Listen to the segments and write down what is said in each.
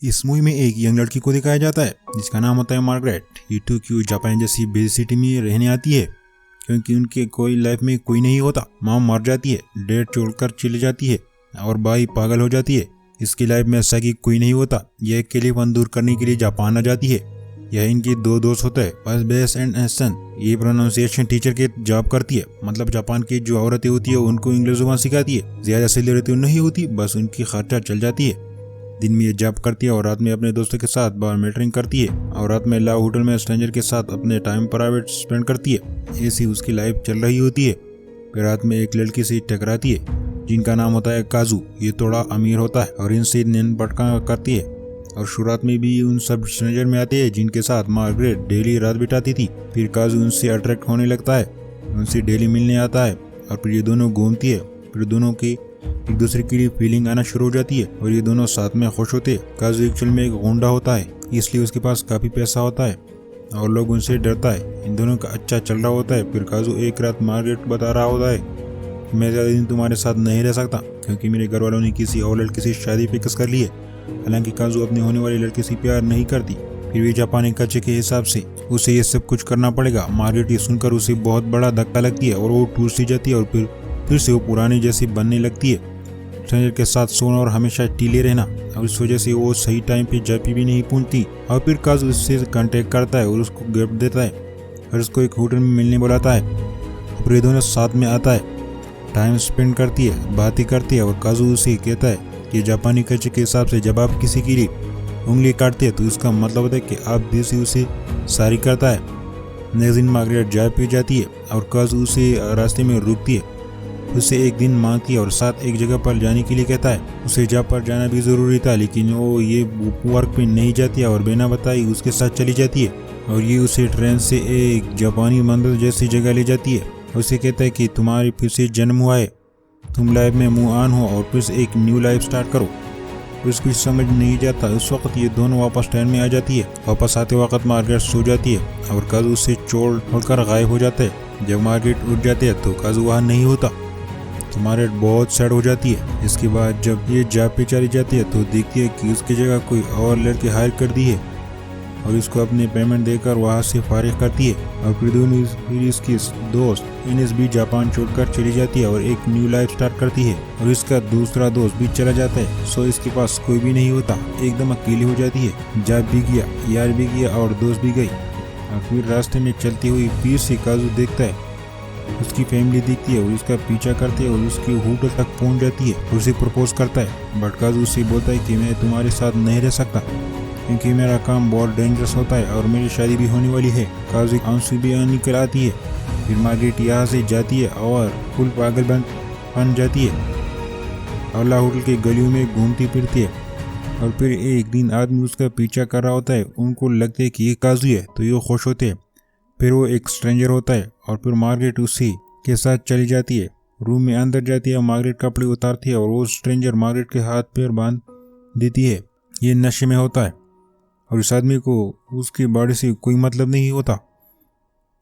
इस मूवी में एक यंग लड़की को दिखाया जाता है जिसका नाम होता है मार्गरेट। ये टोक्यो जापान जैसी बिजी सिटी में रहने आती है क्योंकि उनके कोई लाइफ में कोई नहीं होता। माँ मर जाती है, डैड छोड़कर चली जाती है और भाई पागल हो जाती है। इसकी लाइफ में ऐसा कि कोई नहीं होता। यह अकेलेपन दूर करने के लिए जापान आ जाती है। यह इनकी दो दोस्त होते हैं, बस बेस एंड एसन। ये प्रोनाउंसिएशन टीचर के जॉब करती है, मतलब जापान की जो औरतें होती है उनको इंग्लिश जुबान सिखाती है। ज्यादा सैलरी नहीं होती, बस उनकी खर्चा चल जाती है। दिन में ये जॉब करती है और रात में अपने दोस्तों के साथ बार मेटरिंग करती है और रात में लव होटल में स्ट्रेंजर के साथ अपने टाइम प्राइवेट स्पेंड करती है। ऐसी उसकी लाइफ चल रही होती है। फिर रात में एक लड़की से टकराती है जिनका नाम होता है काजू। ये थोड़ा अमीर होता है और इनसे नींद पटका करती है। और शुरुआत में भी उन सब स्ट्रेंजर में आते हैं जिनके साथ मार्गरेट डेली रात बिताती थी। फिर काजू उनसे अट्रैक्ट होने लगता है, उनसे डेली मिलने आता है और फिर ये दोनों घूमती है। फिर दोनों की एक दूसरे के लिए फीलिंग आना शुरू हो जाती है और ये दोनों साथ में खुश होते हैं। काजू एक्चुअल में एक गुंडा होता है, इसलिए उसके पास काफी पैसा होता है और लोग उनसे डरता है। इन दोनों का अच्छा चल रहा होता है। फिर काजू एक रात मार्गरेट को बता रहा होता है कि मैं ज्यादा दिन तुम्हारे साथ नहीं रह सकता क्योंकि मेरे घर वालों ने किसी और लड़की से शादी फिक्स कर ली है। हालांकि काजू अपनी होने वाली लड़की से प्यार नहीं करती, फिर भी जापानी कच्चे के हिसाब से उसे ये सब कुछ करना पड़ेगा। मार्गरेट ये सुनकर उसे बहुत बड़ा धक्का लगती है और वो टूट सी जाती है और फिर से वो पुरानी जैसी बनने लगती है। स्ट्रेंजर के साथ सोना और हमेशा टीले रहना, और इस वजह से वो सही टाइम पे जापी भी नहीं पहुंचती। और फिर काजू उससे कांटेक्ट करता है और उसको गिफ्ट देता है और उसको एक होटल में मिलने बुलाता है। फिर ये दोनों साथ में आता है, टाइम स्पेंड करती है, बातें करती है और काजू उसे कहता है कि जापानी कल्चर के हिसाब से जब आप किसी के लिए उंगली काटते हैं तो इसका मतलब होता है कि आप दिल से उसे सारी करता है। नेक्स्ट दिन मार्गरेट जा पे जाती है और काजू उसे रास्ते में रोकती है। उसे एक दिन मांगती है और साथ एक जगह पर जाने के लिए कहता है। उसे जहाँ पर जाना भी जरूरी था, लेकिन वो ये वर्क पे नहीं जाती है और बिना बताई उसके साथ चली जाती है। और ये उसे ट्रेन से एक जापानी मंदिर जैसी जगह ले जाती है। उसे कहता है कि तुम्हारी फिर से जन्म हुआ है, तुम लाइफ में मूव ऑन हो और फिर से एक न्यू लाइफ स्टार्ट करो। उसको समझ नहीं जाता। उस वक्त ये दोनों वापस ट्रेन में आ जाती है। वापस आते वक्त मार्गरेट सो जाती है और काजू उससे छोड़कर गायब हो जाता है। जब मार्गरेट उठ जाती है तो काजू वहाँ नहीं होता। तो मार्गरेट बहुत सैड हो जाती है। इसके बाद जब ये जॉब पे चली जाती है तो देखती है कि उसकी जगह कोई और लड़की हायर कर दी है और इसको अपने पेमेंट देकर वहाँ से फारिग करती है। और फिर इसकी दोस्त इनेस भी जापान छोड़कर चली जाती है और एक न्यू लाइफ स्टार्ट करती है। और इसका दूसरा दोस्त भी चला जाता है, सो इसके पास कोई भी नहीं होता, एकदम अकेली हो जाती है। जॉब भी गया, यार भी गया और दोस्त भी गई। और फिर रास्ते में चलती हुई फिर से काजू देखता है, उसकी फैमिली दिखती है और उसका पीछा करती है और उसकी होटल तक पहुंच जाती है और उसे प्रपोज करता है। बट काजू उससे बोलता है कि मैं तुम्हारे साथ नहीं रह सकता क्योंकि मेरा काम बहुत डेंजरस होता है और मेरी शादी भी होने वाली है। काजू आंसू भी निकल आती है। फिर मार्गरेट यहाँ से जाती है और फुल पागल बन जाती है और ला होटल के गलियों में घूमती फिरती है। और फिर एक दिन आदमी उसका पीछा कर रहा होता है। उनको लगता है कि ये काजू है तो ये खुश होते हैं। फिर वो एक स्ट्रेंजर होता है और फिर मार्गरेट उसी के साथ चली जाती है। रूम में अंदर जाती है, मार्गरेट कपड़े उतारती है और वो स्ट्रेंजर मार्गरेट के हाथ पैर बांध देती है। ये नशे में होता है और इस आदमी को उसकी बॉडी से कोई मतलब नहीं होता।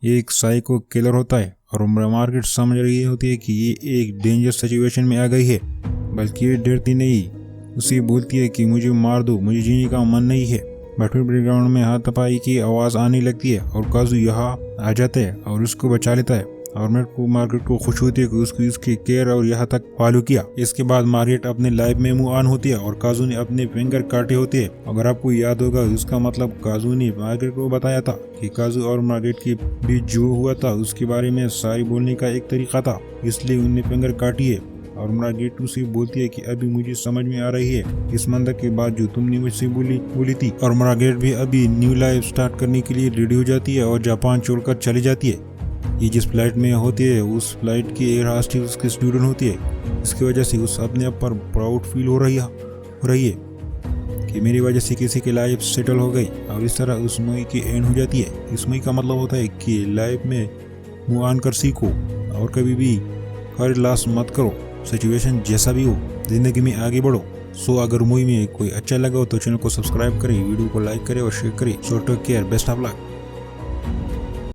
ये एक साइको किलर होता है और मार्गरेट समझ रही होती है कि ये एक डेंजर सिचुएशन में आ गई है, बल्कि ये डरती नहीं, उसे बोलती है कि मुझे मार दो, मुझे जीने का मन नहीं है। बट फिर बैकग्राउंड में हाथापाई की आवाज़ आने लगती है और काजू यहाँ आ जाता है और उसको बचा लेता है। और मार्गरेट को खुश होती है कि उसको इसकी केयर और यहाँ तक फॉलो किया। इसके बाद मार्गरेट अपने लाइफ में मूव ऑन होती है और काजू ने अपने फिंगर काटे होते हैं। अगर आपको याद होगा, उसका मतलब काजू ने मार्गरेट को बताया था कि काजू और मार्गरेट के बीच जो हुआ था उसके बारे में सारी बोलने का एक तरीका था, इसलिए उनने फिंगर काटी है। और मार्गरेट उसे बोलती है कि अभी मुझे समझ में आ रही है इस मंदिर के बाद जो तुमने मुझसे बोली थी। और मार्गरेट भी अभी न्यू लाइफ स्टार्ट करने के लिए रेडी हो जाती है और जापान छोड़कर चली जाती है। ये जिस फ्लाइट में होती है उस फ्लाइट की एयर होस्टेस उसकी स्टूडेंट होती है। इसकी वजह से उस अपने आप पर प्राउड फील हो रही है कि मेरी वजह से किसी की लाइफ सेटल हो गई। और इस तरह उस मूवी की एंड हो जाती है। इस मूवी का मतलब होता है कि लाइफ में मूव ऑन कर सीखो और कभी भी हर लॉस मत करो। सिचुएशन जैसा भी हो, जिंदगी में आगे बढ़ो। सो अगर मूवी में कोई अच्छा लगा हो तो चैनल को सब्सक्राइब करें, वीडियो को लाइक करें और शेयर करें। So take care, best of luck.